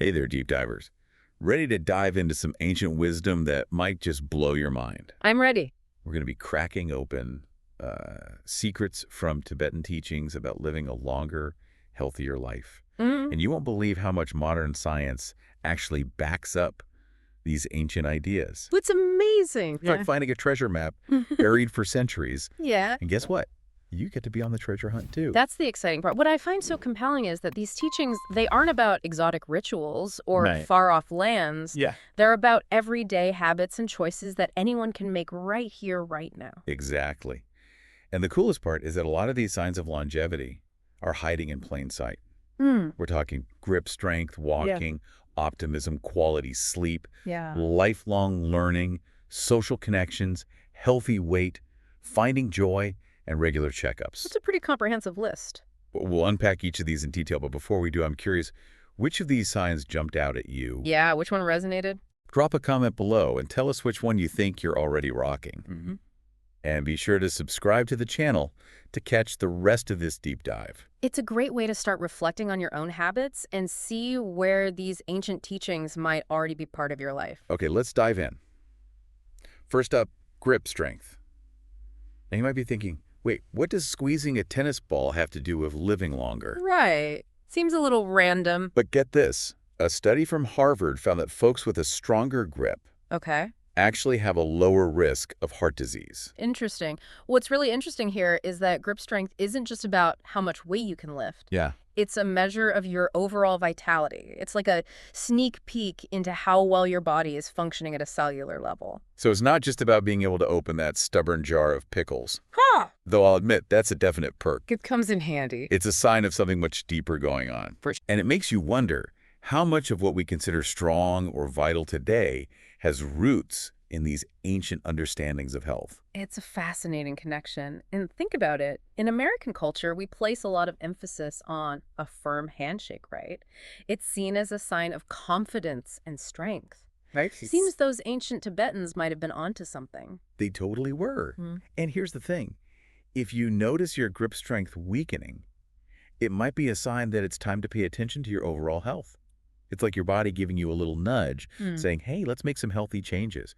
Hey there, deep divers. Ready to dive into some ancient wisdom that might just blow your mind? I'm ready. We're going to be cracking open secrets from Tibetan teachings about living a longer, healthier life. Mm, And you won't believe how much modern science actually backs up these ancient ideas. it's amazing. It's like finding a treasure map buried for centuries. Yeah. And guess what? You get to be on the treasure hunt too. That's the exciting part. What I find so compelling is that these teachings, they aren't about exotic rituals or Right. far-off lands. Yeah. They're about everyday habits and choices that anyone can make right here, right now. Exactly. And the coolest part is that a lot of these signs of longevity are hiding in plain sight. Mm. We're talking grip strength, walking, optimism, quality sleep, Yeah. lifelong learning, social connections, healthy weight, finding joy, and regular checkups. It's a pretty comprehensive list. We'll unpack each of these in detail, but before we do, I'm curious, which of these signs jumped out at you? Yeah, which one resonated? Drop a comment below and tell us which one you think you're already rocking. Mm-hmm. And be sure to subscribe to the channel to catch the rest of this deep dive. It's a great way to start reflecting on your own habits and see where these ancient teachings might already be part of your life. Okay, let's dive in. First up, grip strength. Now you might be thinking, wait, what does squeezing a tennis ball have to do with living longer? Right. Seems a little random. But get this, a study from Harvard found that folks with a stronger grip Okay. actually have a lower risk of heart disease. Interesting. What's really interesting here is that grip strength isn't just about how much weight you can lift. Yeah. It's a measure of your overall vitality. It's like a sneak peek into how well your body is functioning at a cellular level. So it's not just about being able to open that stubborn jar of pickles. Huh! Though I'll admit, that's a definite perk. It comes in handy. It's a sign of something much deeper going on. And it makes you wonder how much of what we consider strong or vital today has roots in these ancient understandings of health. It's a fascinating connection. And think about it. In American culture, we place a lot of emphasis on a firm handshake, right? It's seen as a sign of confidence and strength. Right? Seems those ancient Tibetans might have been onto something. They totally were. Hmm. And here's the thing. If you notice your grip strength weakening, it might be a sign that it's time to pay attention to your overall health. It's like your body giving you a little nudge, saying, hey, let's make some healthy changes.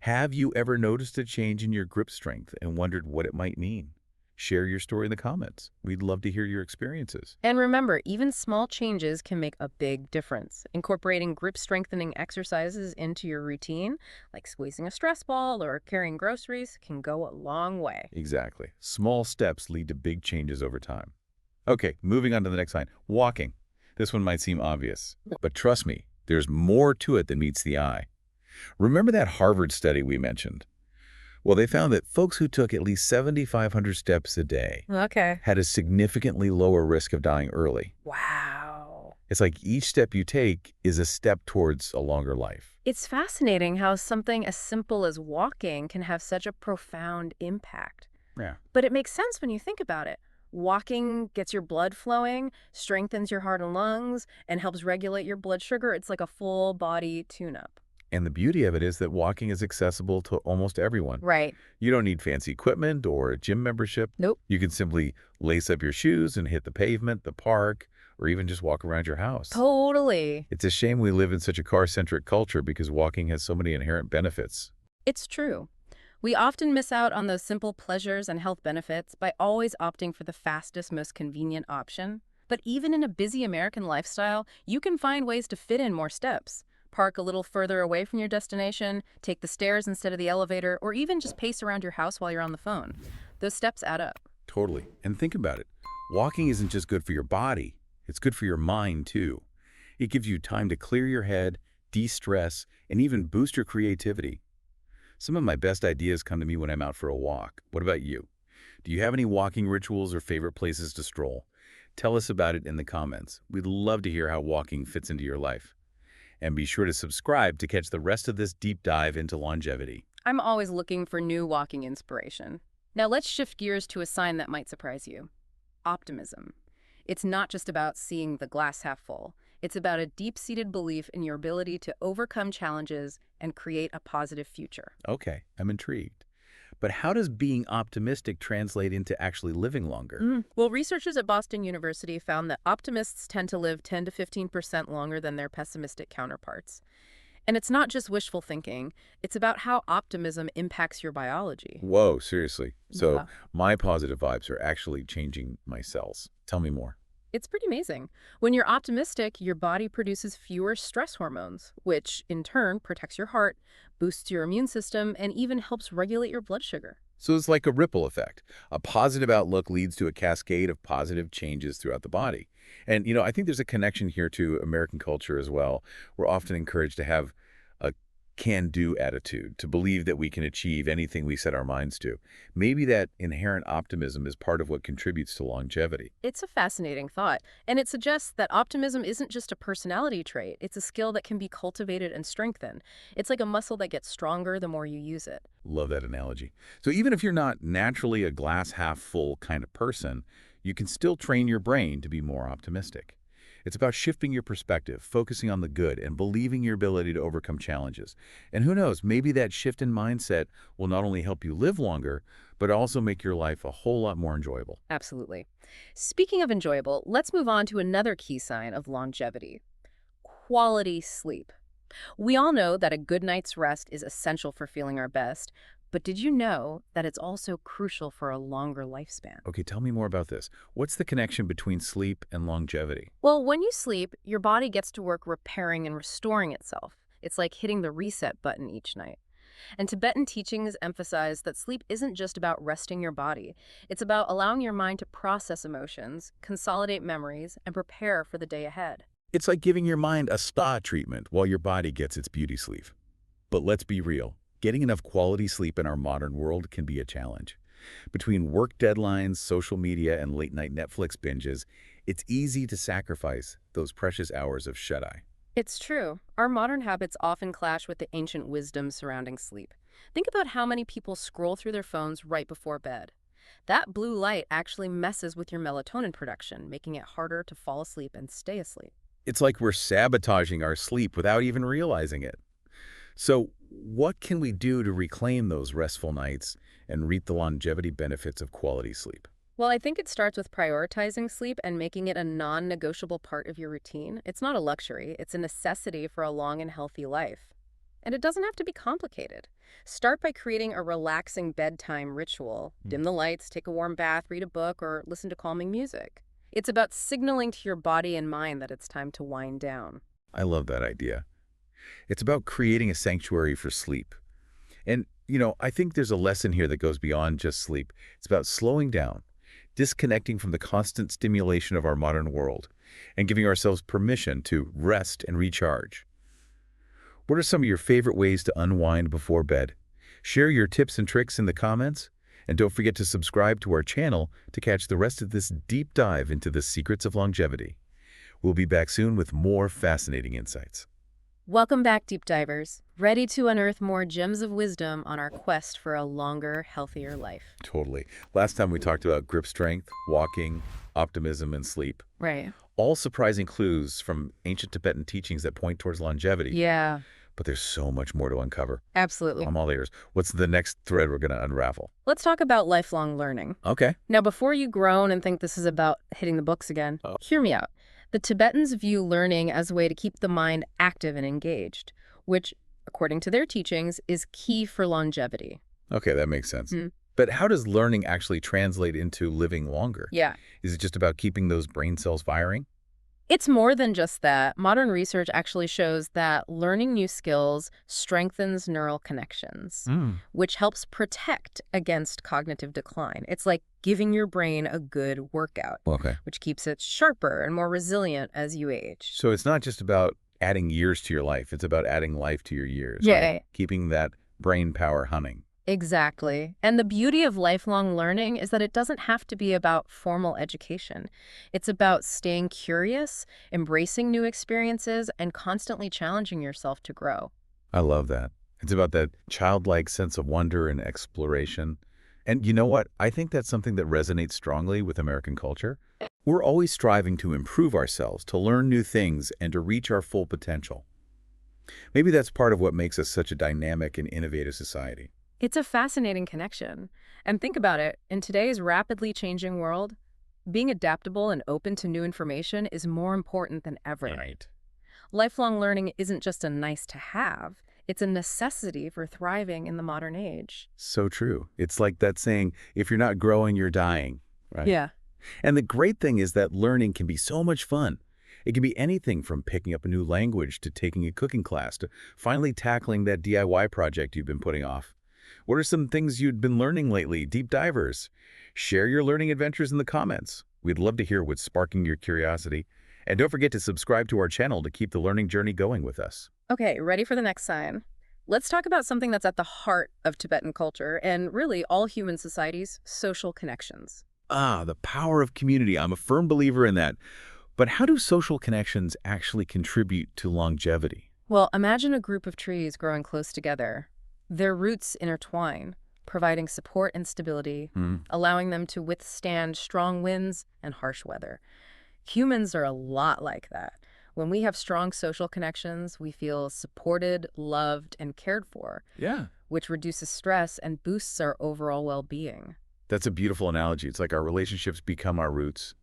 Have you ever noticed a change in your grip strength and wondered what it might mean? Share your story in the comments. We'd love to hear your experiences. And remember, even small changes can make a big difference. Incorporating grip strengthening exercises into your routine, like squeezing a stress ball or carrying groceries, can go a long way. Exactly. Small steps lead to big changes over time. Okay, moving on to the next sign, walking. This one might seem obvious, but trust me, there's more to it than meets the eye. Remember that Harvard study we mentioned? Well, they found that folks who took at least 7,500 steps a day Okay. had a significantly lower risk of dying early. Wow. It's like each step you take is a step towards a longer life. It's fascinating how something as simple as walking can have such a profound impact. Yeah. But it makes sense when you think about it. Walking gets your blood flowing, strengthens your heart and lungs, and helps regulate your blood sugar. It's like a full body tune-up. And the beauty of it is that walking is accessible to almost everyone. Right. You don't need fancy equipment or a gym membership. Nope. You can simply lace up your shoes and hit the pavement, the park, or even just walk around your house. Totally. It's a shame we live in such a car-centric culture because walking has so many inherent benefits. It's true. We often miss out on those simple pleasures and health benefits by always opting for the fastest, most convenient option. But even in a busy American lifestyle, you can find ways to fit in more steps. Park a little further away from your destination, take the stairs instead of the elevator, or even just pace around your house while you're on the phone. Those steps add up. Totally. And think about it. Walking isn't just good for your body. It's good for your mind, too. It gives you time to clear your head, de-stress, and even boost your creativity. Some of my best ideas come to me when I'm out for a walk. What about you? Do you have any walking rituals or favorite places to stroll? Tell us about it in the comments. We'd love to hear how walking fits into your life. And be sure to subscribe to catch the rest of this deep dive into longevity. I'm always looking for new walking inspiration. Now let's shift gears to a sign that might surprise you. Optimism. It's not just about seeing the glass half full. It's about a deep-seated belief in your ability to overcome challenges and create a positive future. Okay, I'm intrigued. But how does being optimistic translate into actually living longer? Well, researchers at Boston University found that optimists tend to live 10 to 15% longer than their pessimistic counterparts. And it's not just wishful thinking, it's about how optimism impacts your biology. Whoa, seriously. So Yeah. my positive vibes are actually changing my cells. Tell me more. It's pretty amazing. When you're optimistic, your body produces fewer stress hormones, which in turn protects your heart, boosts your immune system, and even helps regulate your blood sugar. So it's like a ripple effect. A positive outlook leads to a cascade of positive changes throughout the body. And, I think there's a connection here to American culture as well. We're often encouraged to have a can-do attitude, to believe that we can achieve anything we set our minds to. Maybe that inherent optimism is part of what contributes to longevity. It's a fascinating thought, and it suggests that optimism isn't just a personality trait, it's a skill that can be cultivated and strengthened. It's like a muscle that gets stronger the more you use it. Love that analogy. So even if you're not naturally a glass half full kind of person, you can still train your brain to be more optimistic. It's about shifting your perspective, focusing on the good, and believing your ability to overcome challenges. And who knows, maybe that shift in mindset will not only help you live longer, but also make your life a whole lot more enjoyable. Absolutely. Speaking of enjoyable, let's move on to another key sign of longevity: quality sleep. We all know that a good night's rest is essential for feeling our best, but did you know that it's also crucial for a longer lifespan? Okay, tell me more about this. What's the connection between sleep and longevity? Well, when you sleep, your body gets to work repairing and restoring itself. It's like hitting the reset button each night. And Tibetan teachings emphasize that sleep isn't just about resting your body. It's about allowing your mind to process emotions, consolidate memories, and prepare for the day ahead. It's like giving your mind a spa treatment while your body gets its beauty sleep. But let's be real. Getting enough quality sleep in our modern world can be a challenge. Between work deadlines, social media, and late-night Netflix binges, it's easy to sacrifice those precious hours of shut-eye. It's true. Our modern habits often clash with the ancient wisdom surrounding sleep. Think about how many people scroll through their phones right before bed. That blue light actually messes with your melatonin production, making it harder to fall asleep and stay asleep. It's like we're sabotaging our sleep without even realizing it. So, what can we do to reclaim those restful nights and reap the longevity benefits of quality sleep? Well, I think it starts with prioritizing sleep and making it a non-negotiable part of your routine. It's not a luxury, it's a necessity for a long and healthy life. And it doesn't have to be complicated. Start by creating a relaxing bedtime ritual. Dim the lights, take a warm bath, read a book, or listen to calming music. It's about signaling to your body and mind that it's time to wind down. I love that idea. It's about creating a sanctuary for sleep. And, I think there's a lesson here that goes beyond just sleep. It's about slowing down, disconnecting from the constant stimulation of our modern world, and giving ourselves permission to rest and recharge. What are some of your favorite ways to unwind before bed? Share your tips and tricks in the comments, and don't forget to subscribe to our channel to catch the rest of this deep dive into the secrets of longevity. We'll be back soon with more fascinating insights. Welcome back, deep divers. Ready to unearth more gems of wisdom on our quest for a longer, healthier life. Totally. Last time we talked about grip strength, walking, optimism, and sleep. Right. All surprising clues from ancient Tibetan teachings that point towards longevity. Yeah, But there's so much more to uncover. absolutely. I'm all ears. What's the next thread we're going to unravel? Let's talk about lifelong learning. Okay. Now, before you groan and think this is about hitting the books again, hear me out. The Tibetans view learning as a way to keep the mind active and engaged, which, according to their teachings, is key for longevity. Okay, that makes sense. Hmm. But how does learning actually translate into living longer? Yeah. Is it just about keeping those brain cells firing? It's more than just that. Modern research actually shows that learning new skills strengthens neural connections, which helps protect against cognitive decline. It's like giving your brain a good workout, Okay. which keeps it sharper and more resilient as you age. So it's not just about adding years to your life. It's about adding life to your years. Yeah. Right? Keeping that brain power humming. Exactly. And the beauty of lifelong learning is that it doesn't have to be about formal education. It's about staying curious, embracing new experiences, and constantly challenging yourself to grow. I love that. It's about that childlike sense of wonder and exploration. And you know what? I think that's something that resonates strongly with American culture. We're always striving to improve ourselves, to learn new things, and to reach our full potential. Maybe that's part of what makes us such a dynamic and innovative society. It's a fascinating connection. And think about it, in today's rapidly changing world, being adaptable and open to new information is more important than ever. Right. Lifelong learning isn't just a nice to have, it's a necessity for thriving in the modern age. So true. It's like that saying, if you're not growing, you're dying, right? Yeah. And the great thing is that learning can be so much fun. It can be anything from picking up a new language to taking a cooking class to finally tackling that DIY project you've been putting off. What are some things you've been learning lately, deep divers? Share your learning adventures in the comments. We'd love to hear what's sparking your curiosity. And don't forget to subscribe to our channel to keep the learning journey going with us. Okay, ready for the next sign? Let's talk about something that's at the heart of Tibetan culture and really all human societies, social connections. Ah, the power of community. I'm a firm believer in that. But how do social connections actually contribute to longevity? Well, imagine a group of trees growing close together. Their roots intertwine, providing support and stability, Hmm. allowing them to withstand strong winds and harsh weather. Humans are a lot like that. When we have strong social connections, we feel supported, loved, and cared for, Yeah. which reduces stress and boosts our overall well-being. That's a beautiful analogy. It's like our relationships become our roots,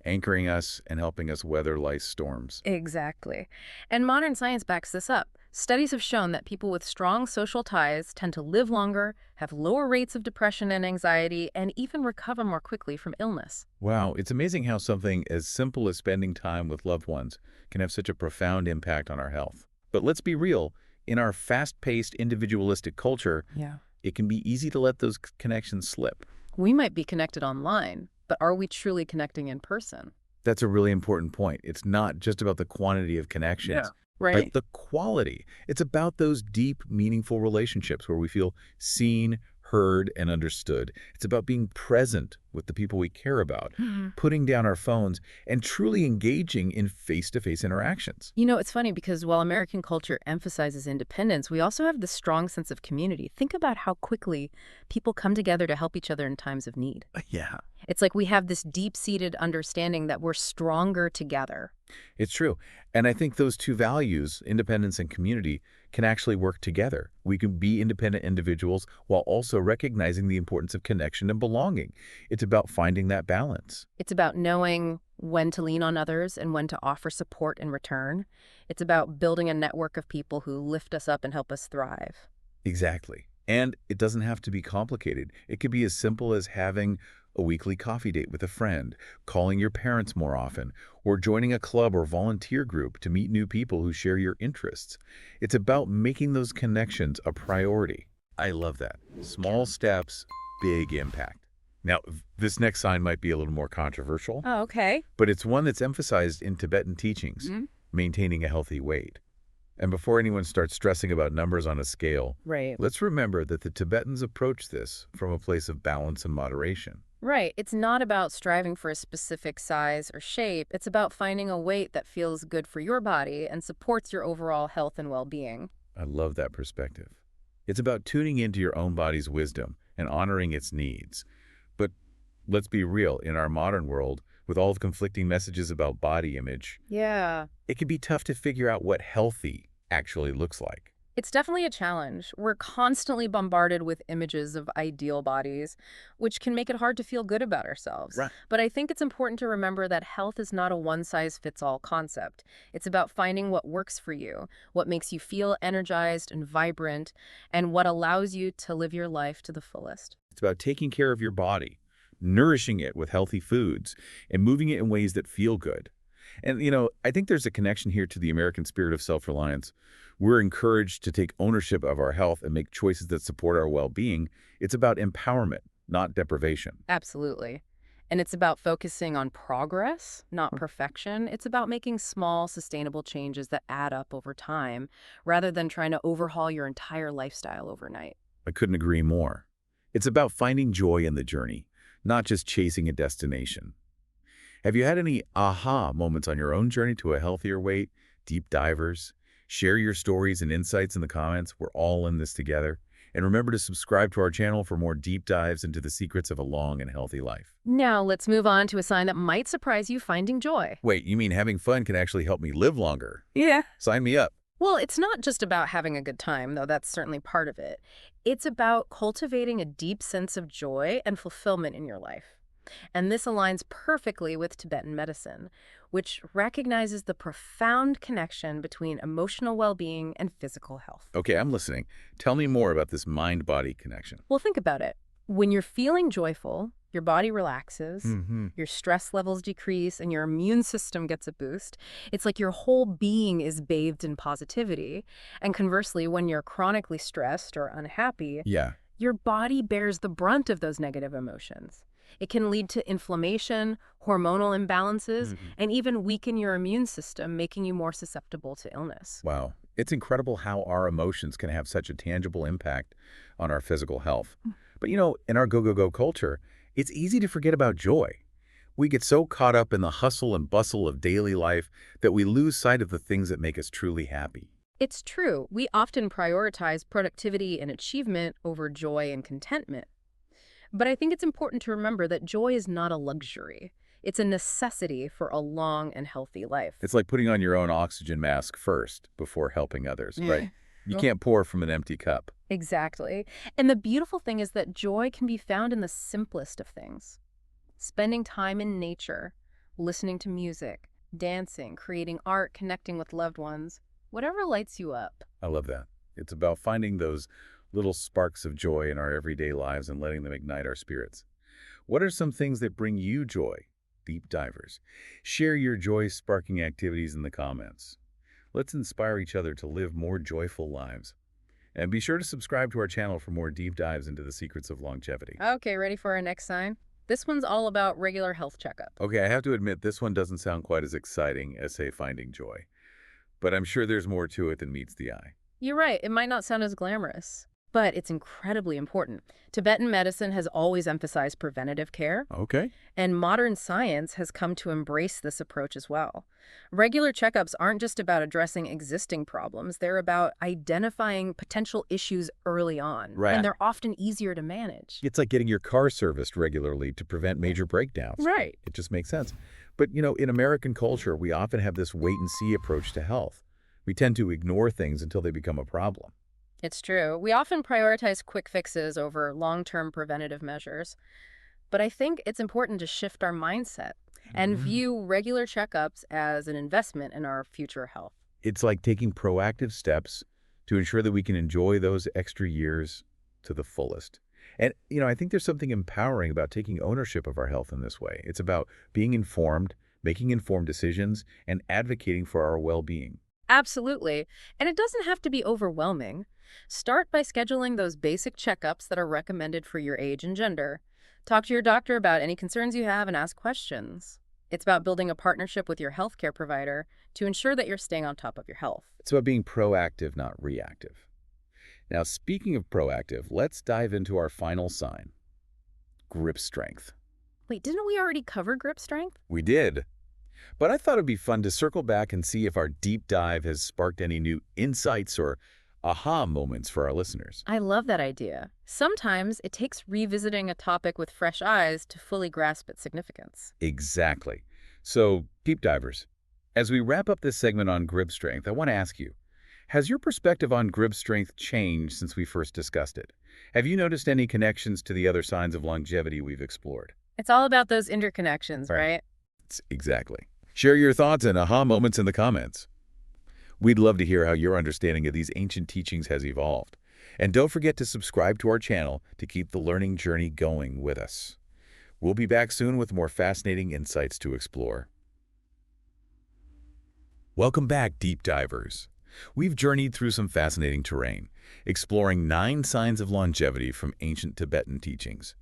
anchoring us and helping us weather life's storms. Exactly. And modern science backs this up. Studies have shown that people with strong social ties tend to live longer, have lower rates of depression and anxiety, and even recover more quickly from illness. Wow, it's amazing how something as simple as spending time with loved ones can have such a profound impact on our health. But let's be real, in our fast-paced, individualistic culture, Yeah. it can be easy to let those connections slip. We might be connected online, but are we truly connecting in person? That's a really important point. It's not just about the quantity of connections, Right. but the quality. It's about those deep, meaningful relationships where we feel seen, heard, and understood. It's about being present with the people we care about, Mhm. putting down our phones, and truly engaging in face-to-face interactions. You know, it's funny because while American culture emphasizes independence, we also have this strong sense of community. Think about how quickly people come together to help each other in times of need. Yeah, It's like we have this deep-seated understanding that we're stronger together. it's true. And I think those two values, independence and community, can actually work together. We can be independent individuals while also recognizing the importance of connection and belonging. It's about finding that balance. It's about knowing when to lean on others and when to offer support in return. It's about building a network of people who lift us up and help us thrive. Exactly. And it doesn't have to be complicated. It could be as simple as having a weekly coffee date with a friend, calling your parents more often, or joining a club or volunteer group to meet new people who share your interests. It's about making those connections a priority. I love that. Small steps, big impact. Now, this next sign might be a little more controversial, Oh, okay. but it's one that's emphasized in Tibetan teachings, maintaining a healthy weight. And before anyone starts stressing about numbers on a scale, Right. let's remember that the Tibetans approach this from a place of balance and moderation. Right. It's not about striving for a specific size or shape. It's about finding a weight that feels good for your body and supports your overall health and well-being. I love that perspective. It's about tuning into your own body's wisdom and honoring its needs. But let's be real, in our modern world, with all the conflicting messages about body image, Yeah. it can be tough to figure out what healthy actually looks like. It's definitely a challenge. We're constantly bombarded with images of ideal bodies, which can make it hard to feel good about ourselves. Right. But I think it's important to remember that health is not a one-size-fits-all concept. It's about finding what works for you, what makes you feel energized and vibrant, and what allows you to live your life to the fullest. It's about taking care of your body, nourishing it with healthy foods, and moving it in ways that feel good. And, I think there's a connection here to the American spirit of self-reliance. We're encouraged to take ownership of our health and make choices that support our well-being. It's about empowerment, not deprivation. Absolutely. And it's about focusing on progress, not perfection. It's about making small, sustainable changes that add up over time, rather than trying to overhaul your entire lifestyle overnight. I couldn't agree more. It's about finding joy in the journey, not just chasing a destination. Have you had any aha moments on your own journey to a healthier weight? Deep divers? Share your stories and insights in the comments. We're all in this together. And remember to subscribe to our channel for more deep dives into the secrets of a long and healthy life. Now, let's move on to a sign that might surprise you: finding joy. Wait, you mean having fun can actually help me live longer? Yeah. Sign me up. Well, it's not just about having a good time, though that's certainly part of it. It's about cultivating a deep sense of joy and fulfillment in your life. And this aligns perfectly with Tibetan medicine, which recognizes the profound connection between emotional well-being and physical health. Okay, I'm listening. Tell me more about this mind-body connection. Well, think about it. When you're feeling joyful, your body relaxes, Mm-hmm. your stress levels decrease, and your immune system gets a boost. It's like your whole being is bathed in positivity. And conversely, when you're chronically stressed or unhappy, Yeah. your body bears the brunt of those negative emotions. It can lead to inflammation, hormonal imbalances, Mhm. and even weaken your immune system, making you more susceptible to illness. Wow. It's incredible how our emotions can have such a tangible impact on our physical health. But in our go-go-go culture, it's easy to forget about joy. We get so caught up in the hustle and bustle of daily life that we lose sight of the things that make us truly happy. It's true, we often prioritize productivity and achievement over joy and contentment. But I think it's important to remember that joy is not a luxury. It's a necessity for a long and healthy life. It's like putting on your own oxygen mask first before helping others, right? You Well, can't pour from an empty cup. exactly. And the beautiful thing is that joy can be found in the simplest of things. Spending time in nature, listening to music, dancing, creating art, connecting with loved ones, whatever lights you up. I love that. It's about finding those little sparks of joy in our everyday lives and letting them ignite our spirits. What are some things that bring you joy? Deep divers. Share your joy-sparking activities in the comments. Let's inspire each other to live more joyful lives. And be sure to subscribe to our channel for more deep dives into the secrets of longevity. Okay, ready for our next sign? This one's all about regular health checkup. Okay, I have to admit this one doesn't sound quite as exciting as, say, finding joy. But I'm sure there's more to it than meets the eye. You're right, it might not sound as glamorous, but it's incredibly important. Tibetan medicine has always emphasized preventative care, Okay. and modern science has come to embrace this approach as well. Regular checkups aren't just about addressing existing problems, they're about identifying potential issues early on, Right. and they're often easier to manage. It's like getting your car serviced regularly to prevent major breakdowns. Right. It just makes sense. But, in American culture, we often have this wait-and-see approach to health. We tend to ignore things until they become a problem. It's true. We often prioritize quick fixes over long-term preventative measures. But I think it's important to shift our mindset and view regular checkups as an investment in our future health. It's like taking proactive steps to ensure that we can enjoy those extra years to the fullest. And, I think there's something empowering about taking ownership of our health in this way. It's about being informed, making informed decisions, and advocating for our well-being. Absolutely. And it doesn't have to be overwhelming. Start by scheduling those basic checkups that are recommended for your age and gender. Talk to your doctor about any concerns you have and ask questions. It's about building a partnership with your healthcare provider to ensure that you're staying on top of your health. It's about being proactive, not reactive. Now, speaking of proactive, let's dive into our final sign, grip strength. Wait, didn't we already cover grip strength? We did. But I thought it'd be fun to circle back and see if our deep dive has sparked any new insights or aha moments for our listeners. I love that idea. Sometimes it takes revisiting a topic with fresh eyes to fully grasp its significance. Exactly. So, deep divers, as we wrap up this segment on grip strength, I want to ask you, has your perspective on grip strength changed since we first discussed it? Have you noticed any connections to the other signs of longevity we've explored? It's all about those interconnections, right? Exactly. Share your thoughts and aha moments in the comments. We'd love to hear how your understanding of these ancient teachings has evolved. And don't forget to subscribe to our channel to keep the learning journey going with us. We'll be back soon with more fascinating insights to explore. Welcome back, deep divers. We've journeyed through some fascinating terrain, exploring 9 signs of longevity from ancient Tibetan teachings.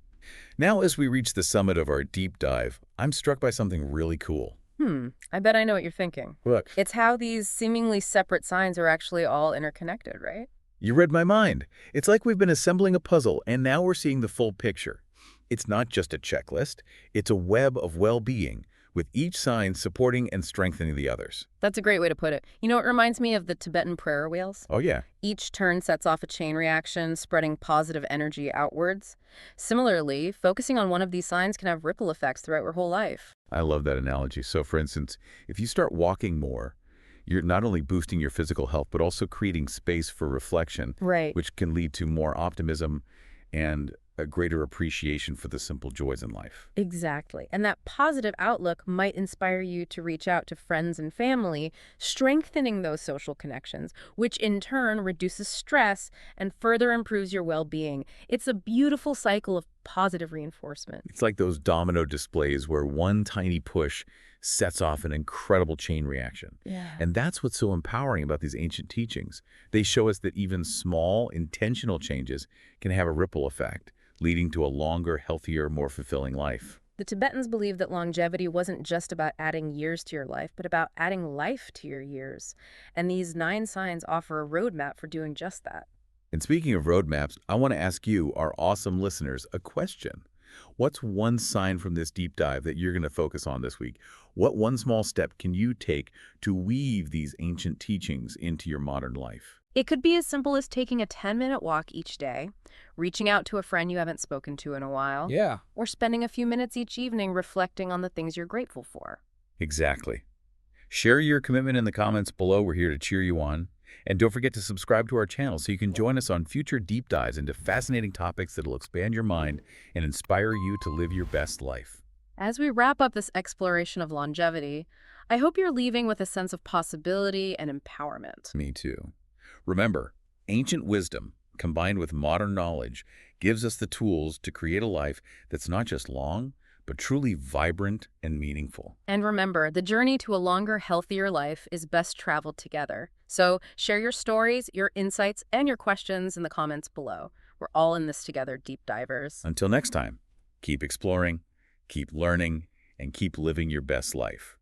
Now, as we reach the summit of our deep dive, I'm struck by something really cool. I bet I know what you're thinking. Look, It's how these seemingly separate signs are actually all interconnected, right? you read my mind. It's like we've been assembling a puzzle, and now we're seeing the full picture. It's not just a checklist, it's a web of well-being, with each sign supporting and strengthening the others. That's a great way to put it. You know, it reminds me of the Tibetan prayer wheels. Oh yeah, Each turn sets off a chain reaction, spreading positive energy outwards. Similarly, focusing on one of these signs can have ripple effects throughout your whole life. I love that analogy. So for instance, if you start walking more, You're not only boosting your physical health, but also creating space for reflection, Right. which can lead to more optimism and a greater appreciation for the simple joys in life. Exactly. And that positive outlook might inspire you to reach out to friends and family, strengthening those social connections, which in turn reduces stress and further improves your well-being. It's a beautiful cycle of positive reinforcement. It's like those domino displays where one tiny push sets off an incredible chain reaction. Yeah. And that's what's so empowering about these ancient teachings. They show us that even small, intentional changes can have a ripple effect, leading to a longer, healthier, more fulfilling life. The Tibetans believed that longevity wasn't just about adding years to your life, but about adding life to your years. And these 9 signs offer a roadmap for doing just that. And speaking of roadmaps, I want to ask you, our awesome listeners, a question. What's one sign from this deep dive that you're going to focus on this week? What one small step can you take to weave these ancient teachings into your modern life? It could be as simple as taking a 10-minute walk each day, reaching out to a friend you haven't spoken to in a while, Yeah. or spending a few minutes each evening reflecting on the things you're grateful for. Exactly. Share your commitment in the comments below. We're here to cheer you on. And don't forget to subscribe to our channel so you can join us on future deep dives into fascinating topics that will expand your mind and inspire you to live your best life. As we wrap up this exploration of longevity, I hope you're leaving with a sense of possibility and empowerment. Me too. Remember, ancient wisdom combined with modern knowledge gives us the tools to create a life that's not just long, but truly vibrant and meaningful. And remember, the journey to a longer, healthier life is best traveled together. So share your stories, your insights, and your questions in the comments below. We're all in this together, deep divers. Until next time, keep exploring, keep learning, and keep living your best life.